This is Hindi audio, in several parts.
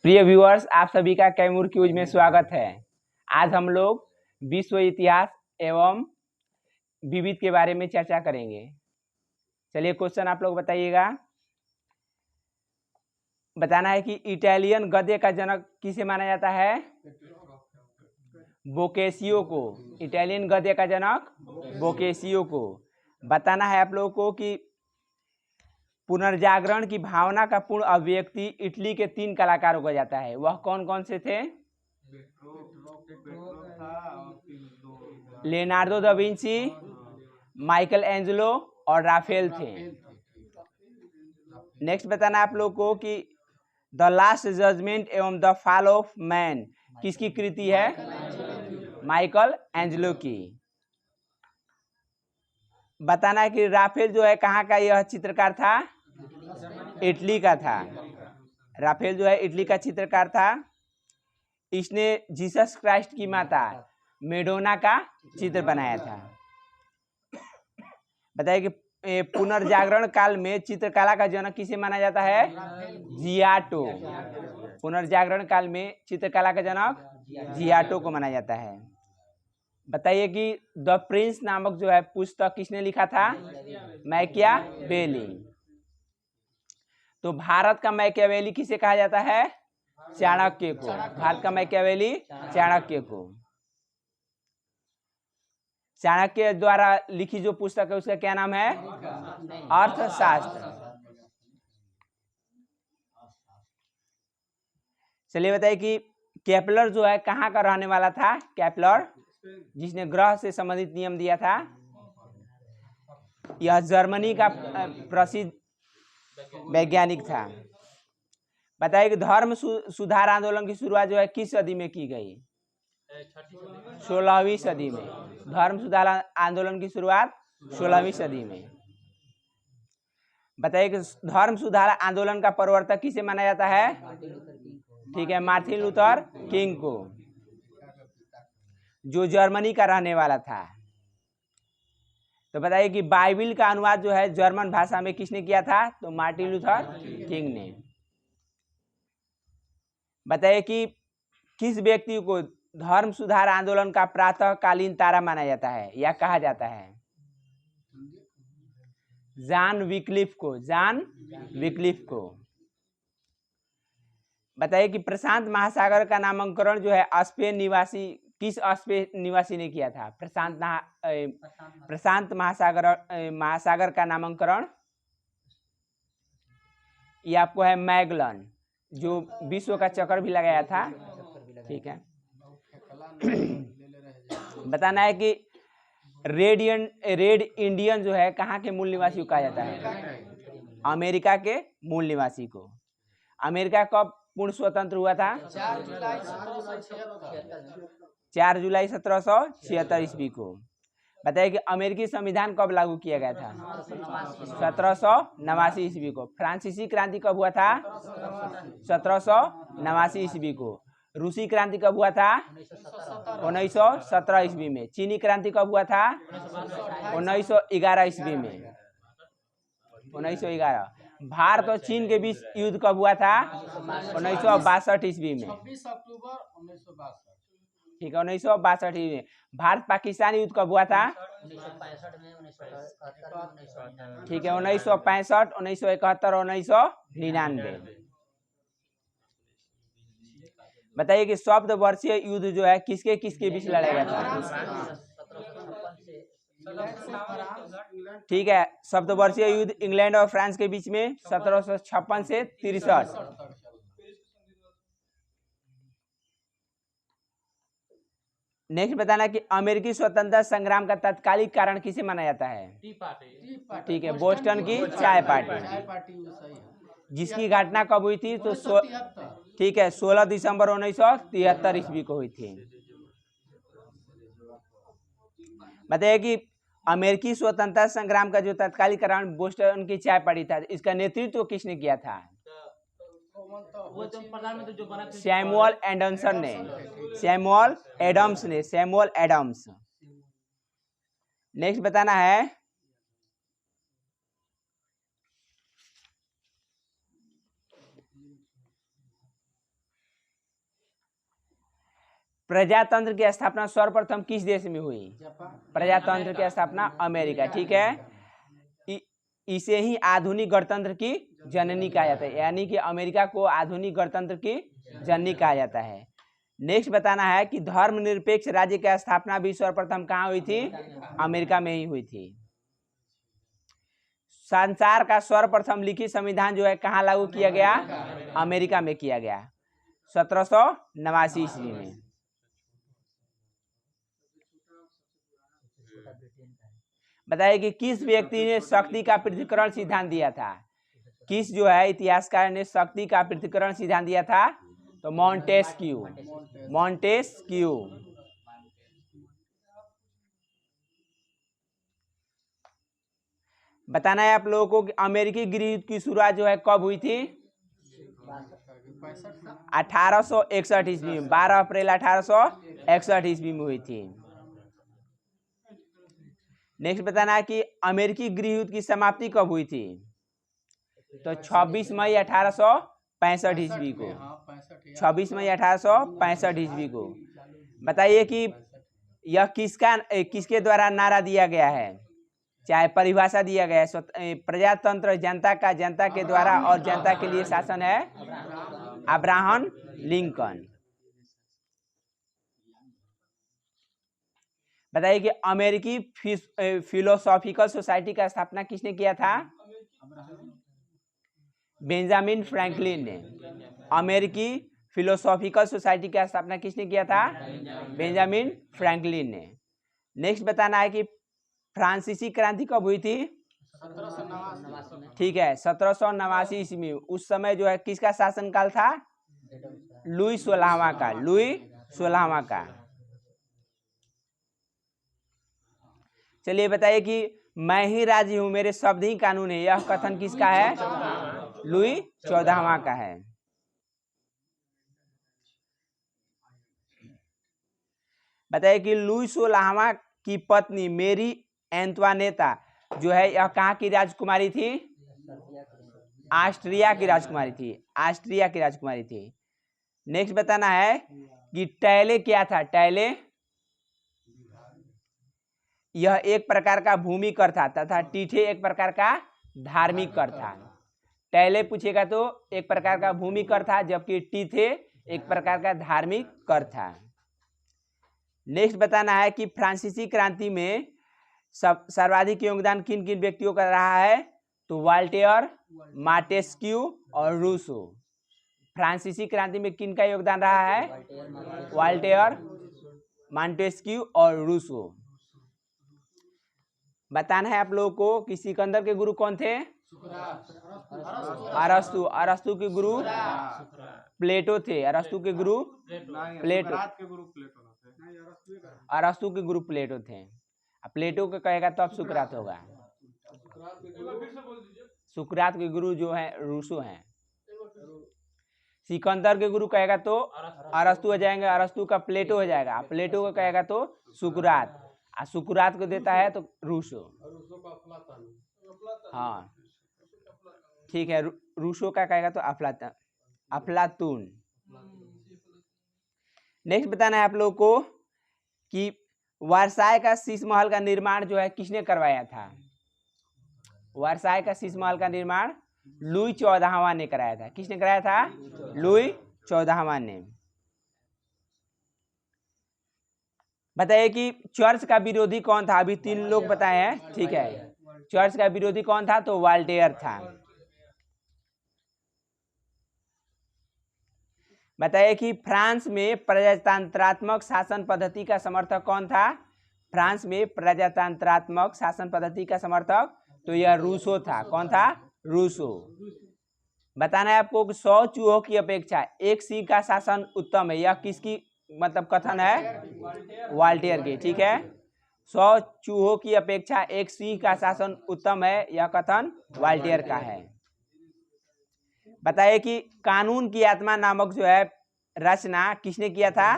प्रिय व्यूअर्स, आप सभी का कैमूर क्यूज में स्वागत है। आज हम लोग विश्व इतिहास एवं विविध के बारे में चर्चा करेंगे। चलिए क्वेश्चन आप लोग बताइएगा। बताना है कि इटालियन गद्य का जनक किसे माना जाता है? बोकेशियो को। इटालियन गद्य का जनक बोकेशियो को। बताना है आप लोगों को कि पुनर्जागरण की भावना का पूर्ण अभिव्यक्ति इटली के 3 कलाकारों को जाता है। वह कौन कौन से थे? Leonardo da Vinci, Michael Angelo और राफेल थे। नेक्स्ट बताना आप लोग को कि द लास्ट जजमेंट एवं द फॉल ऑफ मैन किसकी कृति है? माइकल एंजेलो की। बताना है कि राफेल जो है कहाँ का यह चित्रकार था? इटली का था। राफेल जो है इटली का चित्रकार था। इसने जीसस क्राइस्ट की माता मेडोना का चित्र बनाया था। बताइए कि पुनर्जागरण काल में चित्रकला का जनक किसे माना जाता है? जियाटो। पुनर्जागरण काल में चित्रकला का जनक जियाटो को माना जाता है। बताइए कि द प्रिंस नामक जो है पुस्तक किसने लिखा था? मैकियावेली। तो भारत का मैकियावेली किसे कहा जाता है? चाणक्य को। भारत का मैकियावेली चाणक्य को। चाणक्य द्वारा लिखी जो पुस्तक है उसका क्या नाम है? अर्थशास्त्र। चलिए बताइए कि केपलर जो है कहाँ का रहने वाला था? केपलर जिसने ग्रह से संबंधित नियम दिया था, यह जर्मनी का प्रसिद्ध वैज्ञानिक था। बताइए कि धर्म सुधार आंदोलन की शुरुआत जो है किस सदी में की गई? 16वीं सदी में। धर्म सुधार आंदोलन की शुरुआत 16वीं सदी में। बताइए कि धर्म सुधार आंदोलन का प्रवर्तक किसे माना जाता है? ठीक है, मार्टिन लूथर किंग को, जो जर्मनी का रहने वाला था। तो बताइए कि बाइबिल का अनुवाद जो है जर्मन भाषा में किसने किया था? तो मार्टिन लूथर किंग ने। बताइए कि किस व्यक्ति को धर्म सुधार आंदोलन का प्रातःकालीन तारा माना जाता है या कहा जाता है? जॉन विक्लिफ को। जॉन विक्लिफ को। बताइए कि प्रशांत महासागर का नामकरण जो है स्पेन निवासी किस स्पेन निवासी ने किया था? प्रशांत महासागर का नामकरण ये आपको है मैगलन, जो विश्व का चक्कर भी लगाया था। ठीक है। बताना है कि रेड इंडियन जो है कहाँ के मूल निवासी को कहा जाता है? अमेरिका के मूल निवासी को। अमेरिका कब पूर्ण स्वतंत्र हुआ था? 4 जुलाई 1776 ईस्वी को। बताइए कि अमेरिकी संविधान कब लागू किया गया था? 1789 ईस्वी को। फ्रांसीसी क्रांति कब हुआ था? 1789 ईस्वी को। रूसी क्रांति कब हुआ था? 1917 ईस्वी में। चीनी क्रांति कब हुआ था? 1911 ईस्वी में। 1911। भारत और चीन के बीच युद्ध कब हुआ था? 1962 ईस्वी में। 26 अक्टूबर 1962। ठीक है, 1962 ईस्वी में। भारत पाकिस्तान युद्ध कब हुआ था? 1965 में, 1971, ठीक है, 1965, 1971 और 1999। बताइए कि शब्द वर्षीय युद्ध जो है किसके किसके बीच लड़ा गया था? ठीक है, शब्द वर्षीय युद्ध इंग्लैंड और फ्रांस के बीच में 1756 से 63। नेक्स्ट बताना कि अमेरिकी स्वतंत्रता संग्राम का तत्कालिक कारण किसे माना जाता है? ठीक है, बोस्टन की चाय पार्टी, जिसकी घटना कब हुई थी? तो ठीक है, 16 दिसंबर 1973 ईस्वी को हुई थी। बताइए कि अमेरिकी स्वतंत्रता संग्राम का जो तत्कालिक कारण बोस्टन की चाय पार्टी था, इसका नेतृत्व किसने किया था? सैमुअल एडम्सन ने। सैमुअल एडम्स ने। Samuel Adams. नेक्स्ट बताना है प्रजातंत्र की स्थापना सर्वप्रथम किस देश में हुई? जापान। प्रजातंत्र की स्थापना अमेरिका, ठीक है। इसे ही आधुनिक गणतंत्र की जननी कहा जाता है, यानी कि अमेरिका को आधुनिक गणतंत्र की जननी कहा जाता है। नेक्स्ट बताना है कि धर्मनिरपेक्ष राज्य की स्थापना भी सर्वप्रथम कहाँ हुई थी? अमेरिका में ही हुई थी। संसार का सर्वप्रथम लिखित संविधान जो है कहाँ लागू किया गया? अमेरिका में किया गया, 1789 ईस्वी में। बताइए कि किस व्यक्ति ने शक्ति का पृथक्करण सिद्धांत दिया था? किस जो है इतिहासकार ने शक्ति का पृथक्करण सिद्धांत दिया था? तो मॉन्टेस्क्यू। मॉन्टेस्क्यू। बताना है आप लोगों को कि अमेरिकी गृह युद्ध की शुरुआत जो है कब हुई थी? 1861 ईस्वी में, 12 अप्रैल 1861 ईस्वी में हुई थी। नेक्स्ट बताना है कि अमेरिकी गृह युद्ध की समाप्ति कब हुई थी? तो 26 मई 1865 ईस्वी को। 26 मई 1865 ईस्वी को। बताइए कि यह किसके द्वारा नारा दिया गया है, चाहे परिभाषा दिया गया है? प्रजातंत्र जनता का, जनता के द्वारा और जनता के लिए शासन है, अब्राहम लिंकन। बताइए कि अमेरिकी फिलोसॉफिकल सोसाइटी का स्थापना किसने किया था? बेंजामिन फ्रैंकलिन ने। अमेरिकी फिलोसॉफिकल सोसाइटी की स्थापना किसने किया था? बेंजामिन फ्रैंकलिन ने। नेक्स्ट बताना है कि फ्रांसीसी क्रांति कब हुई थी? 1789। ठीक है, 1789 ईस्वी में। उस समय जो है किसका शासनकाल था? लुई 16वां का। लुई 16वां का। चलिए बताइए कि मैं ही राजी हूं, मेरे शब्द ही कानून है, यह कथन किसका है? लुई 14वां का है। बताइए कि लुई 16वां की पत्नी मेरी एंतवानेता जो है यह कहाँ की राजकुमारी थी? ऑस्ट्रिया की राजकुमारी थी। ऑस्ट्रिया की राजकुमारी थी। नेक्स्ट बताना है कि टैले क्या था? टैले यह एक प्रकार का भूमि कर था तथा टीठे एक प्रकार का धार्मिक कर था। टैले पूछेगा तो एक प्रकार का भूमि कर था, जबकि टीठे एक प्रकार का धार्मिक कर था। नेक्स्ट बताना है कि फ्रांसीसी क्रांति में सर्वाधिक योगदान किन किन व्यक्तियों का रहा है? तो वॉल्टेयर, मॉन्टेस्क्यू और रूसो। फ्रांसीसी क्रांति में किन का योगदान रहा है? वॉल्टेयर, मॉन्टेस्क्यू और रूसो। बताना है आप लोगों को कि सिकंदर के गुरु कौन थे? अरस्तु। अरस्तु के गुरु प्लेटो थे। अरस्तु के गुरु प्लेटो। अरस्तु के गुरु प्लेटो थे। प्लेटो को कहेगा तो अब सुकरात होगा। सुकरात के गुरु जो है रूसो हैं। सिकंदर के गुरु कहेगा तो अरस्तु हो जाएंगे, अरस्तु का प्लेटो हो जाएगा, प्लेटो को कहेगा तो सुकरात, और सुकरात को देता है तो रूसो। हाँ ठीक है, रूसो का कहेगा तो अफलातून। नेक्स्ट बताना है आप लोगों को कि वर्साय का शीश महल का निर्माण जो है किसने करवाया था? वर्साय का शीश महल का निर्माण लुई 14वां ने कराया था। किसने कराया था? लुई 14वां ने। बताइए कि चर्च का विरोधी कौन था? अभी 3 लोग बताए हैं, ठीक है। चर्च का विरोधी कौन था? तो वॉल्टेयर था। बताइए कि फ्रांस में प्रजातंत्रात्मक शासन पद्धति का समर्थक कौन था? फ्रांस में प्रजातंत्रात्मक शासन पद्धति का समर्थक तो यह रूसो था। कौन था? रूसो। बताना है आपको कि 100 चूहों की अपेक्षा एक सिंह का शासन उत्तम है, यह किसकी मतलब कथन है? वॉल्टेयर के, ठीक है। 100 चूहों की अपेक्षा एक सिंह का शासन उत्तम है, यह कथन वॉल्टेयर का है। बताइए कि कानून की आत्मा नामक जो है रचना किसने किया था?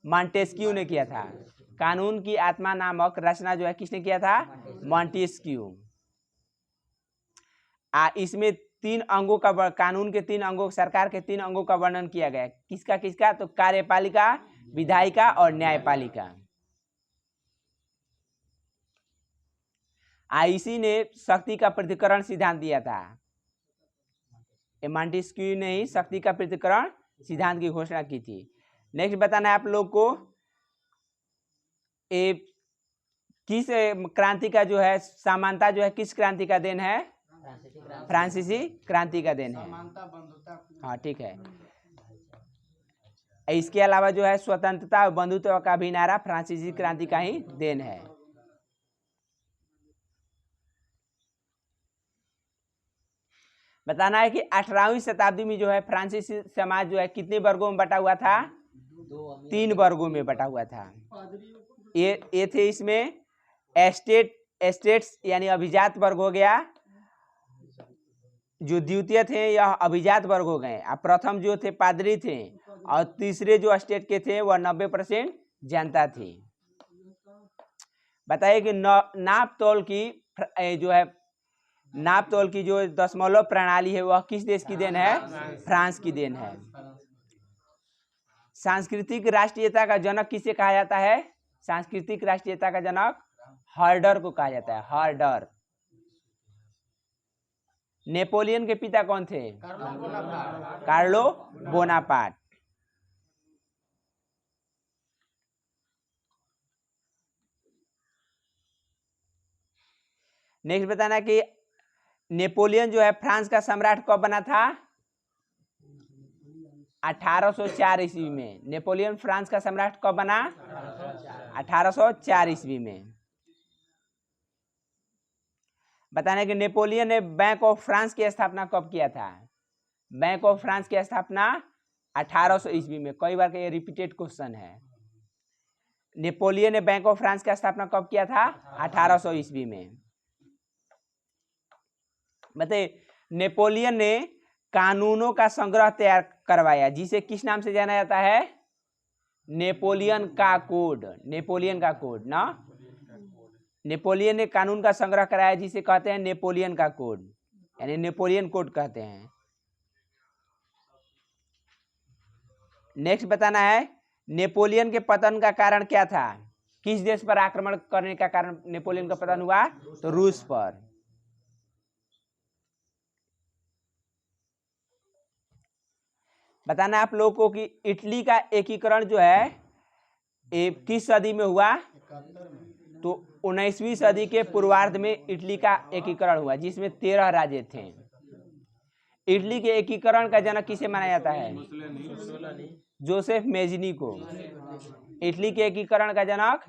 मॉन्टेस्क्यू ने किया था। कानून की आत्मा नामक रचना जो है किसने किया था? मॉन्टेस्क्यू। इसमें 3 अंगों का, कानून के 3 अंगों, सरकार के 3 अंगों का वर्णन किया गया। किसका किसका? तो कार्यपालिका, विधायिका और न्यायपालिका। आईसी ने शक्ति का पृथक्करण सिद्धांत दिया था। मॉन्टेस्क्यू ने ही शक्ति का पृथक्करण सिद्धांत की घोषणा की थी। नेक्स्ट बताना है आप लोग को किस क्रांति का जो है समानता जो है किस क्रांति का देन है? फ्रांसीसी क्रांति का देन है। समानता बंधुता। हाँ ठीक है। इसके अलावा जो है स्वतंत्रता और बंधुत्व का भी नारा फ्रांसीसी क्रांति का ही देन है। बताना है कि 18वीं शताब्दी में जो है फ्रांसीसी समाज जो है कितने वर्गों में बटा हुआ था? 3 वर्गों में बटा हुआ था। ये थे इसमें एस्टेट्स यानी अभिजात वर्ग हो गया, जो द्वितीय थे यह अभिजात वर्ग हो गए, अब प्रथम जो थे पादरी थे, और तीसरे जो स्टेट के थे वह 90% जनता थी। बताइए कि नाप तोल की जो दशमलव प्रणाली है वह किस देश की देन है? फ्रांस की देन है। सांस्कृतिक राष्ट्रीयता का जनक किसे कहा जाता है? सांस्कृतिक राष्ट्रीयता का जनक हर्डर को कहा जाता है। हर्डर। नेपोलियन के पिता कौन थे? Carlo Bonaparte. नेक्स्ट बताना कि नेपोलियन जो है फ्रांस का सम्राट कब बना था? 1804 ईस्वी में। नेपोलियन फ्रांस का सम्राट कब बना? 1804 ईस्वी में। बताना कि नेपोलियन ने बैंक ऑफ फ्रांस की स्थापना कब किया था? बैंक ऑफ फ्रांस की स्थापना 1800 ईस्वी में। कई बार का ये रिपीटेड क्वेश्चन है। नेपोलियन ने बैंक ऑफ फ्रांस की स्थापना कब किया था? 1800 ईस्वी में। बताइए नेपोलियन ने कानूनों का संग्रह तैयार करवाया जिसे किस नाम से जाना जाता है? नेपोलियन का कोड। नेपोलियन का कोड ना, नेपोलियन ने कानून का संग्रह कराया जिसे कहते हैं नेपोलियन का कोड, यानी नेपोलियन कोड कहते हैं। नेक्स्ट बताना है नेपोलियन के पतन का कारण क्या था? किस देश पर आक्रमण करने का कारण नेपोलियन का पतन हुआ? तो रूस पर। बताना आप लोगों को कि इटली का एकीकरण जो है किस सदी में हुआ? तो 19वीं सदी के पूर्वार्ध में इटली का एकीकरण हुआ जिसमें 13 राज्य थे। इटली के एकीकरण का जनक किसे माना जाता है? जोसेफ मेजनी को। इटली के एकीकरण का जनक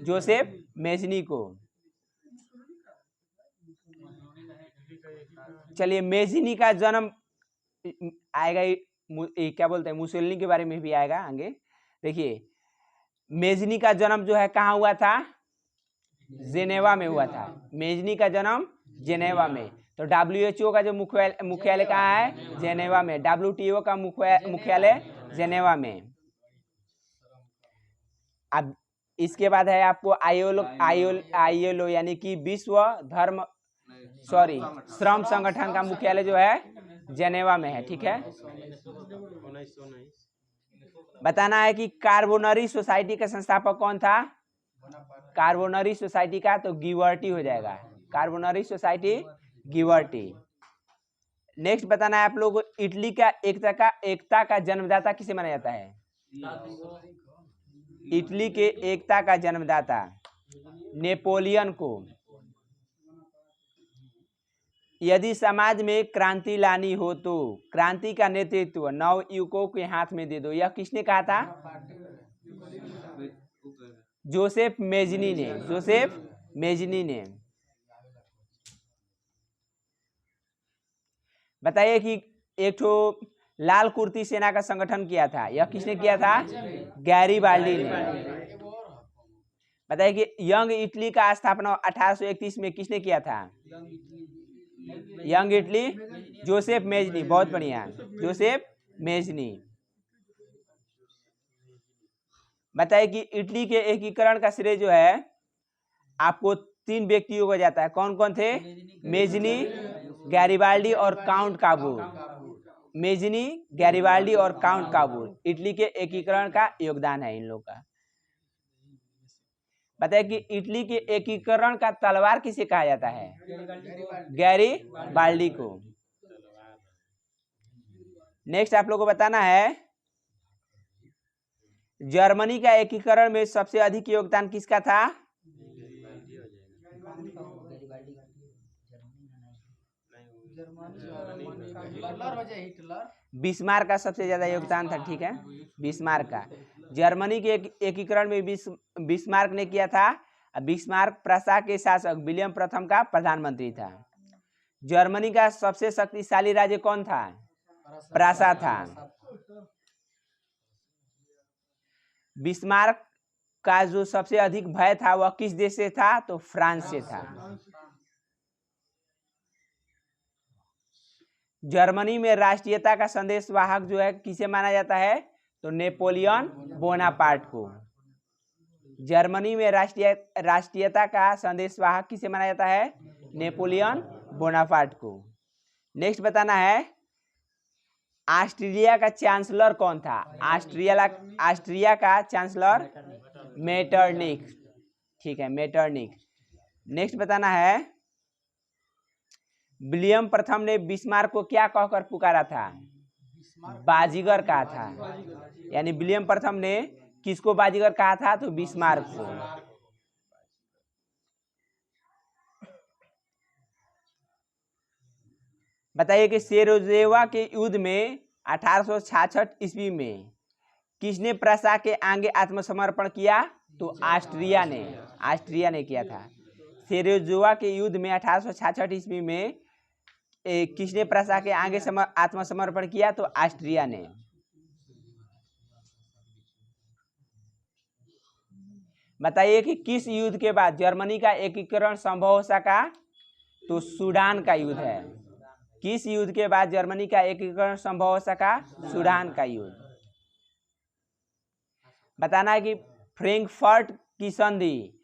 जोसेफ मेजनी को। चलिए मेजनी का जन्म आएगा, क्या बोलते हैं, मुसोलिनी के बारे में भी आएगा आगे। देखिए मेजनी का जन्म जो है कहाँ हुआ था? जेनेवा में हुआ था। मेजनी का जन्म जेनेवा में। तो WHO का जो मुख्यालय कहाँ है? जेनेवा में। WTO का मुख्यालय जेनेवा में। अब इसके बाद है आपको ILO यानी कि श्रम संगठन का मुख्यालय जो है जेनेवा में है। ठीक है। बताना है कि कार्बोनरी सोसाइटी का संस्थापक कौन था? कार्बोनरी सोसाइटी का तो गिवर्टी हो जाएगा। Carbonari society गिवर्टी। नेक्स्ट बताना है आप लोगों को इटली का एकता का जन्मदाता किसे माना जाता है? इटली के एकता का जन्मदाता नेपोलियन को। यदि समाज में क्रांति लानी हो तो क्रांति का नेतृत्व नवयुवकों के हाथ में दे दो, यह किसने कहा था? जोसेफ मेजनी ने। जोसेफ मेजनी ने। बताइए कि एक ठो लाल कुर्ती सेना का संगठन किया था, यह किसने किया था? गैरीबाल्डी ने। बताइए कि यंग इटली का स्थापना 1831 में किसने किया था? Young Italy Joseph Mazzini. बहुत बढ़िया, जोसेफ मेजनी। बताइए कि इटली के एकीकरण का श्रेय जो है आपको 3 व्यक्तियों को जाता है। कौन कौन थे? मेजनी, गैरीबाल्डी और काउंट काबू। मेजनी, गैरिबाल्डी और काउंट काबूल, इटली के एकीकरण का योगदान है इन लोग का। बताइए कि इटली के एकीकरण का तलवार किसे कहा जाता है? गैरिबाल्डी को। नेक्स्ट आप लोग को बताना है जर्मनी का एकीकरण में सबसे अधिक योगदान किसका था? बिस्मार्क का सबसे ज्यादा योगदान था। ठीक है, बिस्मार्क का। जर्मनी के एकीकरण में बिस्मार्क ने किया था। बिस्मार्क प्रसा के शासक विलियम प्रथम का प्रधानमंत्री था। जर्मनी का सबसे शक्तिशाली राज्य कौन था? प्रसा था। बिस्मार्क का जो सबसे अधिक भय था वह किस देश से था? तो फ्रांस से था। जर्मनी में राष्ट्रीयता का संदेश वाहक जो है किसे माना जाता है? तो नेपोलियन बोनापार्ट को। जर्मनी में राष्ट्रीयता का संदेश वाहक किसे माना जाता है? नेपोलियन बोनापार्ट को। नेक्स्ट बताना है ऑस्ट्रेलिया का चांसलर कौन था? ऑस्ट्रिया का चांसलर मेटरनिख। ठीक है, मेटरनिख। नेक्स्ट बताना है विलियम प्रथम ने बिस्मार्क को क्या कहकर पुकारा था? बाजीगर कहा था। यानी विलियम प्रथम ने किसको बाजीगर कहा था? तो बिस्मार्क को। बताइए कि सेरोजेवा के युद्ध में 1866 ईस्वी में किसने प्रसा के आगे आत्मसमर्पण किया? तो ऑस्ट्रिया ने किया था। सेरोजेवा के युद्ध में 1866 ईस्वी में किसने प्रसा के आगे आत्मसमर्पण किया? तो ऑस्ट्रिया ने। बताइए कि किस युद्ध के बाद जर्मनी का एकीकरण संभव हो सका? तो सूडान का युद्ध है। किस युद्ध के बाद जर्मनी का एकीकरण संभव हो सका? सूडान का युद्ध। बताना है कि फ्रैंकफर्ट की संधि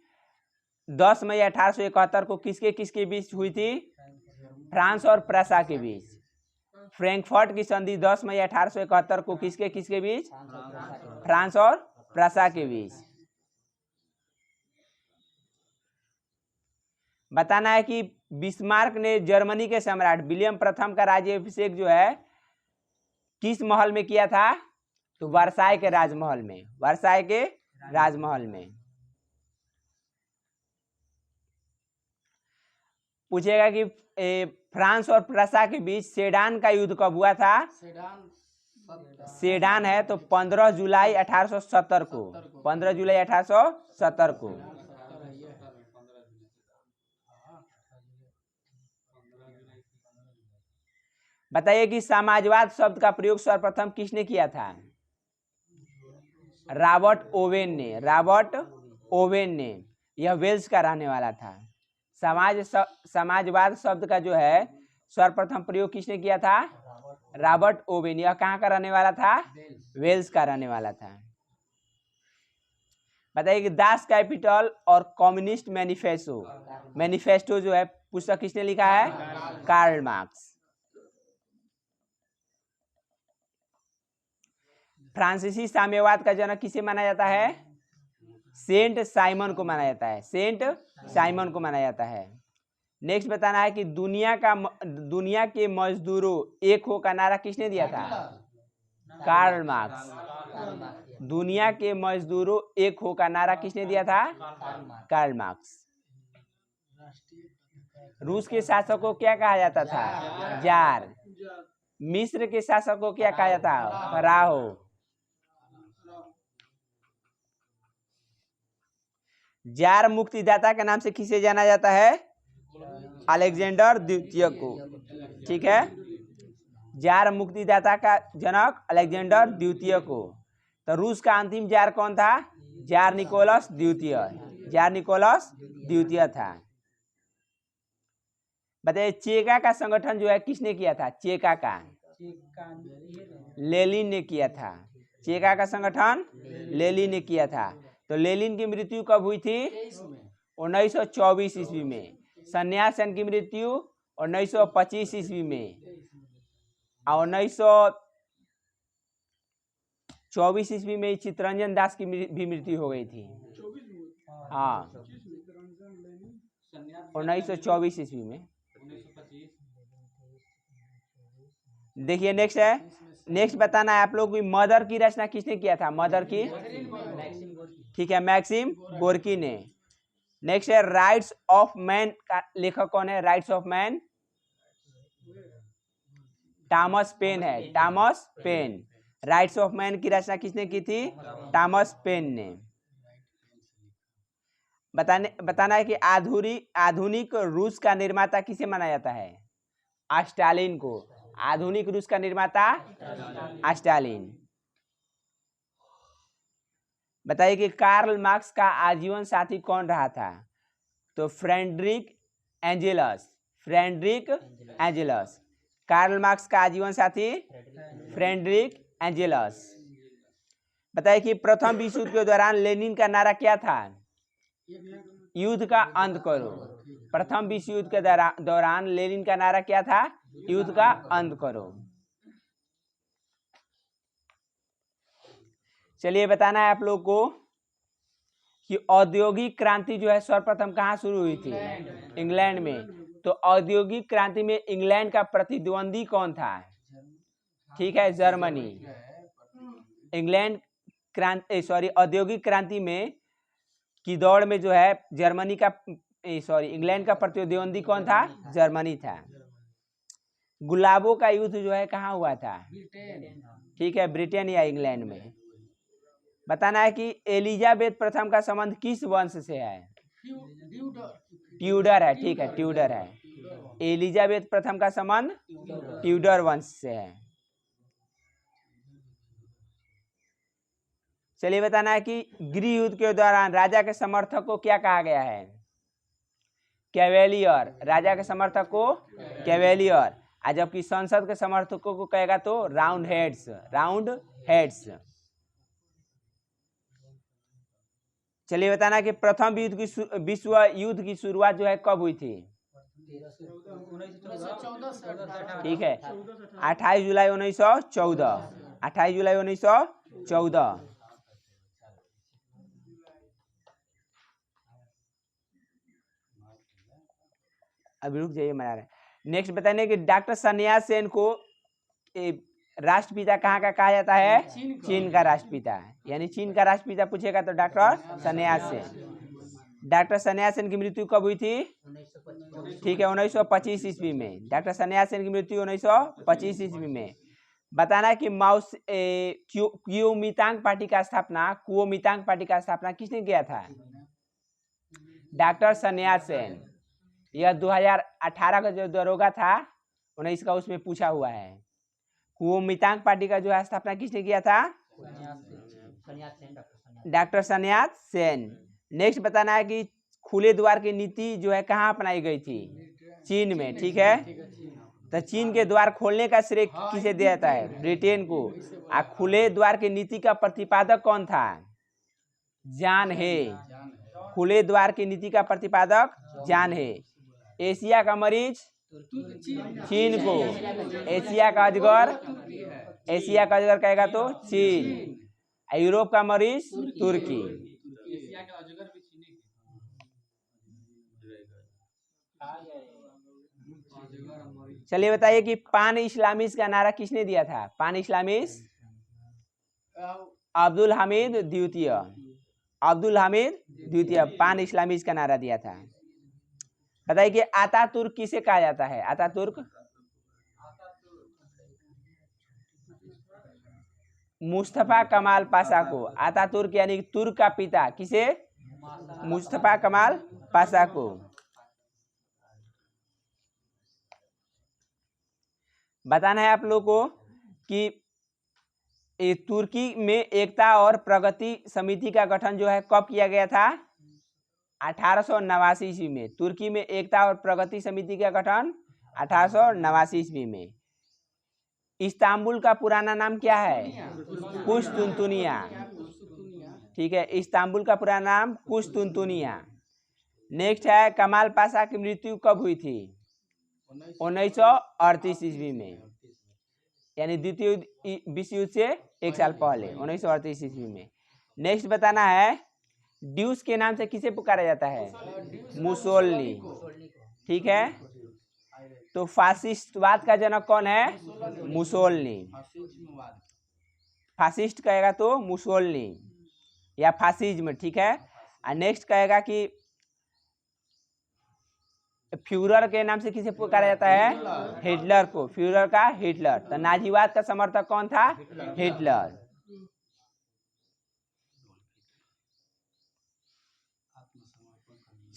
10 मई 1871 को किसके बीच हुई थी? फ्रांस और प्रसा के बीच। फ्रैंकफर्ट की संधि 10 मई 1871 को किसके बीच? फ्रांस और प्रसा के बीच। बताना है कि बिस्मार्क ने जर्मनी के सम्राट विलियम प्रथम का राज्याभिषेक जो है किस महल में किया था? तो वर्साय के राजमहल में। वर्साय के राजमहल में। पूछेगा कि फ्रांस और प्रसा के बीच सेडान का युद्ध कब हुआ था? सेडान है तो 15 जुलाई 1870 को। 15 जुलाई 1870 को। बताइए कि समाजवाद शब्द का प्रयोग सर्वप्रथम किसने किया था? रॉबर्ट ओवेन ने। यह वेल्स का रहने वाला था। समाजवाद शब्द का जो है सर्वप्रथम प्रयोग किसने किया था? Robert Owen. यह कहाँ का रहने वाला था? वेल्स का रहने वाला था। बताइए कि दास कैपिटल और कम्युनिस्ट मैनिफेस्टो जो है पुस्तक किसने लिखा है? Karl Marx. फ्रांसीसी साम्यवाद का जनक किसे माना जाता है? सेंट साइमन को माना जाता है। सेंट साइमन को माना जाता है। नेक्स्ट बताना है कि दुनिया के मजदूरों एक हो का नारा किसने दिया था? Karl Marx. दुनिया के मजदूरों एक हो का नारा किसने दिया था? Karl Marx. रूस के शासक को क्या कहा जाता था? जार। मिस्र के शासक को क्या कहा जाता है? फराओ। जार मुक्तिदाता के नाम से किसे जाना जाता है? अलेक्जेंडर द्वितीय को। ठीक है, जार मुक्तिदाता का जनक अलेक्जेंडर द्वितीय को। तो रूस का अंतिम जार कौन था? जार निकोलस द्वितीय। जार निकोलस द्वितीय था। बताइए चेका का संगठन जो है किसने किया था? चेका का लेनिन ने किया था। चेका का संगठन लेनिन ने किया था। तो लेनिन की मृत्यु कब हुई थी? 1924 ईस्वी में। सन्यासीन की मृत्यु 1925 ईस्वी में। और 1924 ईस्वी में चित्तरंजन दास की भी मृत्यु हो गई थी। हाँ, 1924 ईस्वी में। देखिए नेक्स्ट है, नेक्स्ट बताना है आप लोग की मदर की रचना किसने किया था? मदर की, ठीक है, मैक्सिम गोर्की ने। नेक्स्ट है राइट्स ऑफ मैन का लेखक कौन है? Rights of man Thomas Paine है, Thomas Paine. Rights of man की रचना किसने की थी? थॉमस पेन ने। बताना है कि आधुनिक रूस का निर्माता किसे माना जाता है? स्टालिन को। आधुनिक रूस का निर्माता स्टालिन। बताइए कि कार्ल मार्क्स का आजीवन साथी कौन रहा था? तो Friedrich Engels, Friedrich Engels. Karl Marx का आजीवन साथी फ्रेडरिक एंजेलस। बताइए कि प्रथम विश्व युद्ध के दौरान लेनिन का नारा क्या था? युद्ध का अंत करो। प्रथम विश्व युद्ध के दौरान लेनिन का नारा क्या था? युद्ध का अंत करो। चलिए बताना है आप लोग को कि औद्योगिक क्रांति जो है सर्वप्रथम कहाँ शुरू हुई थी? इंग्लैंड में। तो औद्योगिक क्रांति में इंग्लैंड का प्रतिद्वंदी कौन था? ठीक है, जर्मनी। इंग्लैंड क्रांति औद्योगिक क्रांति में की दौड़ में जो है जर्मनी का इंग्लैंड का प्रतिद्वंदी कौन था? जर्मनी था। गुलाबों का युद्ध जो है कहाँ हुआ था? ठीक है, ब्रिटेन या इंग्लैंड में। बताना है कि एलिजाबेथ प्रथम का संबंध किस वंश से है? ट्यूडर है, ठीक है, ट्यूडर है। एलिजाबेथ प्रथम का संबंध ट्यूडर वंश से है। चलिए बताना है कि गृह युद्ध के दौरान राजा के समर्थक को क्या कहा गया है? कैवेलियर। राजा के समर्थक को कैवेलियर, और जबकि संसद के समर्थकों को कहेगा तो राउंड हेड्स, राउंड हेड्स। चलिए बताना कि प्रथम विश्व युद्ध की शुरुआत जो है कब हुई थी? ठीक है, 28 जुलाई 1914, 28 जुलाई 1914। अभी रुक जाइए, मना रहे। नेक्स्ट बताने कि डॉक्टर सन्यास सेन को राष्ट्रपिता कहाँ का कहा जाता है? चीन का राष्ट्रपिता। यानी चीन का राष्ट्रपिता पूछेगा तो डॉक्टर सन्यास सेन। डॉक्टर सन्यास सेन की मृत्यु कब हुई थी? ठीक है, 1925 ईस्वी में। डॉक्टर सन्यास सेन की मृत्यु 1925 ईस्वी में। बताना है कि कुओमितांग पार्टी का स्थापना, कुओमितांग पार्टी का स्थापना किसने किया था? डॉक्टर सन्यास सेन। यह 2018 का जो दरोगा था 19 का, उसमें पूछा हुआ है। कुओमितांग पार्टी का जो है स्थापना किसने किया था? डॉक्टर सन्यास सेन। नेक्स्ट बताना है कि खुले द्वार की नीति जो है कहाँ अपनाई गई थी? चीन में। ठीक है, तो चीन के द्वार खोलने का श्रेय किसे दिया जाता है? ब्रिटेन को। आ खुले द्वार की नीति का प्रतिपादक कौन था? जॉन हे। खुले द्वार की नीति का प्रतिपादक जॉन हे। एशिया का मरीज चीन को, एशिया का अजगर, एशिया का अजगर कहेगा तो चीन। यूरोप का मरीज तुर्की। चलिए बताइए कि पान इस्लामिस्ट का नारा किसने दिया था? पान इस्लामिस्ट अब्दुल हमीद द्वितीय। अब्दुल हमीद द्वितीय पान इस्लामिस्ट का नारा दिया था। बताइए कि अतातुर्क किसे कहा जाता है? अतातुर्क मुस्तफा कमाल पाशा को। अतातुर्क यानी तुर्क का पिता किसे? मुस्तफा कमाल पाशा को। बताना है आप लोगों को कि तुर्की में एकता और प्रगति समिति का गठन जो है कब किया गया था? 1889 ईस्वी में। तुर्की में एकता और प्रगति समिति का गठन 1889 ईस्वी में। इस्तांबुल का पुराना नाम क्या है? कुस्तुनतुनिया। ठीक है, इस्तांबुल का पुराना नाम कुस्तुनतुनिया। नेक्स्ट है कमाल पाशा की मृत्यु कब हुई थी? 1938 ईस्वी में। यानी द्वितीय विश्व युद्ध से 1 साल पहले 1938 ईस्वी में। नेक्स्ट बताना है ड्यूस के नाम से किसे पुकारा जाता है? मुसोलिनी। ठीक है, तो फासिस्टवाद का जनक कौन है? मुसोलिनी। फासिस्ट कहेगा तो मुसोलिनी या फासिज्म। ठीक है, और नेक्स्ट कहेगा कि फ्यूरर के नाम से किसे पुकारा जाता है? हिटलर को। फ्यूरर का हिटलर। तो नाजीवाद का समर्थक कौन था? हिटलर।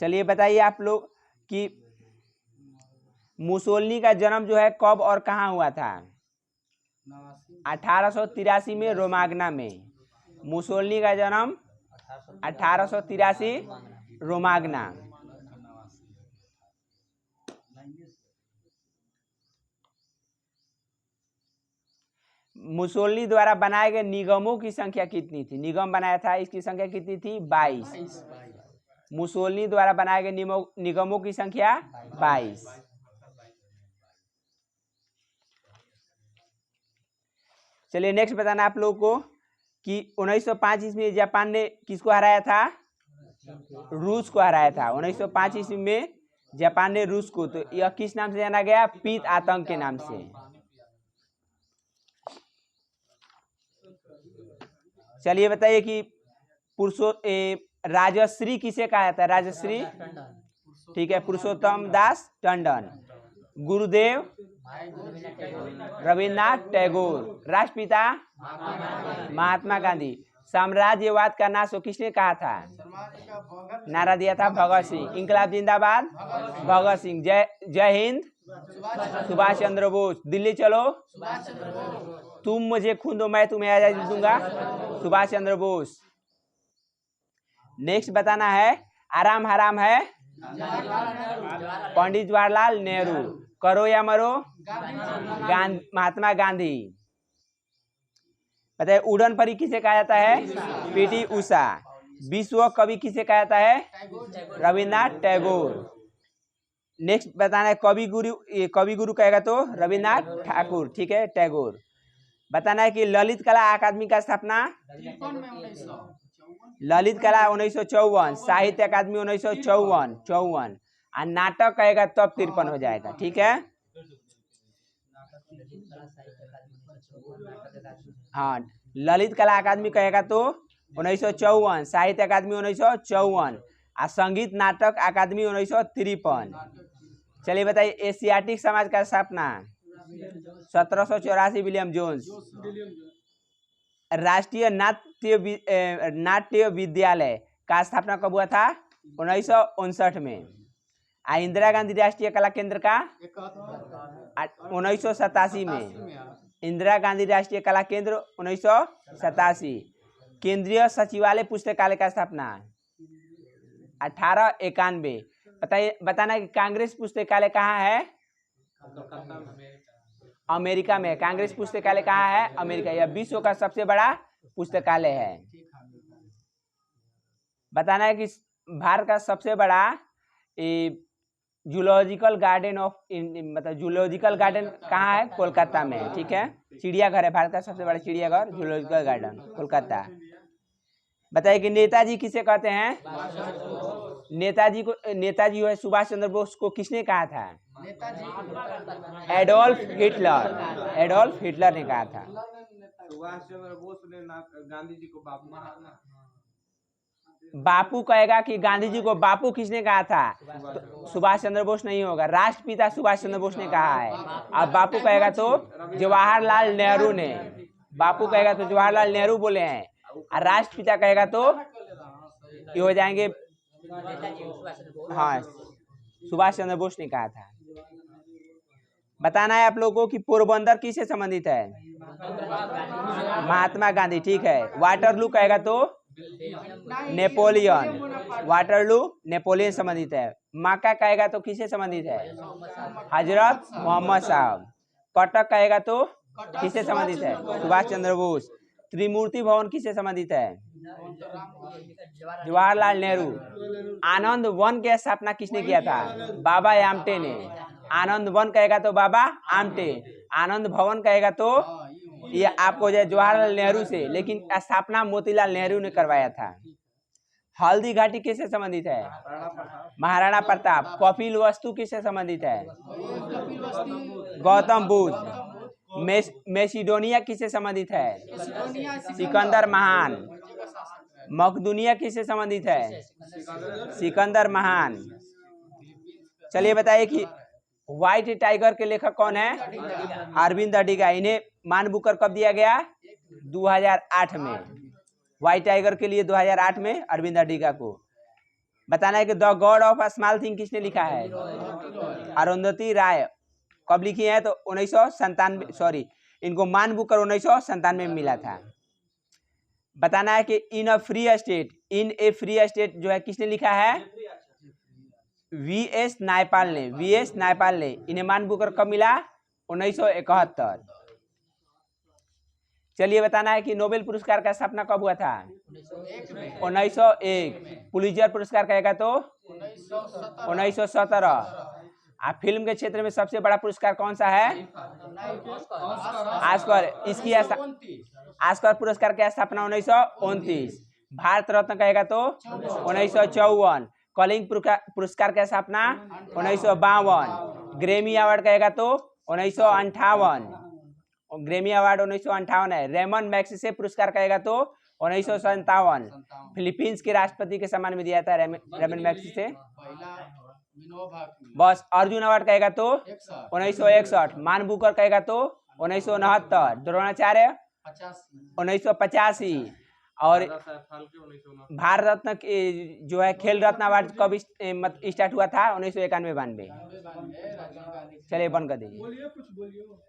चलिए बताइए आप लोग कि मुसोलिनी का जन्म जो है कब और कहाँ हुआ था? 1883 में रोमागना में। मुसोलिनी का जन्म 1883 रोमागना। मुसोलिनी द्वारा बनाए गए निगमों की संख्या कितनी थी? निगम बनाया था, इसकी संख्या कितनी थी? 22। मुसोलिनी द्वारा बनाए गए निगमों की संख्या 22। चलिए नेक्स्ट बताना आप लोगों को कि 1905 ईस्वी में जापान ने किसको हराया था? रूस को हराया था। 1905 ईस्वी में जापान ने रूस को, तो यह किस नाम से जाना गया? पीत आतंक के नाम से। चलिए बताइए कि राजश्री किसे कहा जाता है? राजश्री, ठीक है, पुरुषोत्तम दास टंडन। गुरुदेव रविन्द्रनाथ टैगोर। राष्ट्रपिता महात्मा गांधी। साम्राज्यवाद का नाश किसने कहा था? नारा दिया था भगत सिंह। इंकलाब जिंदाबाद भगत सिंह। जय हिंद सुभाष चंद्र बोस। दिल्ली चलो तुम मुझे खून दो मैं तुम्हें आजादी दूंगा, सुभाष चंद्र बोस। नेक्स्ट बताना है आराम हराम है? पंडित जवाहरलाल नेहरू। करो या मरो? महात्मा गांधी। बताइए उड़न परी किसे कहा जाता है? पीटी उषा। विश्व कवि किसे कहा जाता है? रविन्द्रनाथ टैगोर। नेक्स्ट बताना है कवि गुरु कहेगा तो रविन्द्रनाथ ठाकुर। ठीक है, टैगोर। बताना है कि ललित कला अकादमी का स्थापना? ललित कला 1954। साहित्य अकादमी 1954। और नाटक कहेगा तब 53 हो जाएगा। ठीक है, हाँ, ललित कला अकादमी कहेगा तो 1954, साहित्य अकादमी 1954 और संगीत नाटक अकादमी 1953। चलिए बताइए एशियाटिक समाज का स्थापना? 1784 विलियम जोन्स। राष्ट्रीय नाट्य विद्यालय का स्थापना कब हुआ था? 1959 में। इंदिरा गांधी राष्ट्रीय कला केंद्र का 1987 में। इंदिरा गांधी राष्ट्रीय कला केंद्र 1987। केंद्रीय सचिवालय पुस्तकालय का स्थापना 1891। बताना कि कांग्रेस पुस्तकालय कहाँ है? अमेरिका में। कांग्रेस पुस्तकालय कहाँ है? अमेरिका। यह विश्व का सबसे बड़ा पुस्तकालय है। बताना है कि भारत का सबसे बड़ा जूलॉजिकल गार्डन मतलब जूलॉजिकल गार्डन कहाँ है? कोलकाता में। ठीक है, चिड़ियाघर है भारत का सबसे बड़ा चिड़ियाघर, जूलॉजिकल गार्डन कोलकाता। बताइए कि नेताजी किसे कहते हैं? नेताजी है सुभाष चंद्र बोस को किसने कहा था? Adolf Hitler. एडोल्फ हिटलर ने कहा था। सुभाष चंद्र बोस ने गांधी जी को बापू कहेगा कि गांधी जी को बापू किसने कहा था? तो सुभाष चंद्र बोस नहीं होगा, राष्ट्रपिता सुभाष चंद्र बोस ने कहा है। अब बापू कहेगा तो जवाहरलाल नेहरू ने। बापू कहेगा तो जवाहरलाल नेहरू बोले हैं, और राष्ट्रपिता कहेगा तो ये हो जाएंगे, हाँ, सुभाष चंद्र बोस ने कहा था। बताना है आप लोगों को कि पोरबंदर किससे संबंधित है? महात्मा गांधी। ठीक है, वाटरलू कहेगा तो नेपोलियन। वाटरलू नेपोलियन संबंधित है। माका कहेगा तो किससे संबंधित है? हजरत मोहम्मद साहब। कटक कहेगा तो किससे संबंधित है? सुभाष चंद्र बोस। त्रिमूर्ति भवन किससे संबंधित है? जवाहरलाल नेहरू। आनंद वन की स्थापना किसने किया था? बाबा यामटे ने। आनंद वन कहेगा तो बाबा आमटे, आनंद भवन कहेगा तो ये आपको जो जवाहरलाल नेहरू से, लेकिन स्थापना मोतीलाल नेहरू ने करवाया था। हल्दी घाटी किससे संबंधित है? महाराणा प्रताप। कपिल वस्तु किससे संबंधित है? गौतम बुद्ध। मेसिडोनिया किससे संबंधित है? सिकंदर महान। मकदूनिया किससे संबंधित है? सिकंदर महान। चलिए बताइए कि व्हाइट टाइगर के लेखक कौन है? अरविंद अडिगा। इन्हें मान बुकर कब दिया गया? 2008 में। व्हाइट टाइगर के लिए 2008 में अरविंद अडिगा को। बताना है कि the God of a small thing किसने लिखा है? अरुंधति राय। कब लिखी है? तो 1997, सॉरी, इनको मान बुकर 1997 में मिला था। बताना है कि in a free state, in a free state जो है किसने लिखा है? वी.एस. नायपाल ने। वी.एस. नायपाल ने। इन्हें मान बुकर कब मिला? 1971। चलिए बताना है कि नोबेल पुरस्कार का स्थापना कब हुआ था? 1901। पुलित्जर पुरस्कार कहेगा तो 1917। आप फिल्म के क्षेत्र में सबसे बड़ा पुरस्कार कौन सा है? ऑस्कर। इसकी ऑस्कर पुरस्कार की स्थापना 1929। भारत रत्न कहेगा तो 1954। कलिंग पुरस्कार की स्थापना 1952। ग्रेमी अवार्ड कहेगा तो 1958। ग्रेमी अवार्ड 1958 है। रेमन मैग्सेसे पुरस्कार कहेगा तो 1957। फिलीपींस के राष्ट्रपति के सम्मान में दिया था रेमन मैग्सेसे। बस। अर्जुन अवार्ड कहेगा तो 1961। मान बुकर कहेगा तो 1969। द्रोणाचार्य 1985। और भारत रत्न जो है खेल रत्न अवार्ड कब स्टार्ट हुआ था? 1991-92। चलिए बंद कर दीजिए।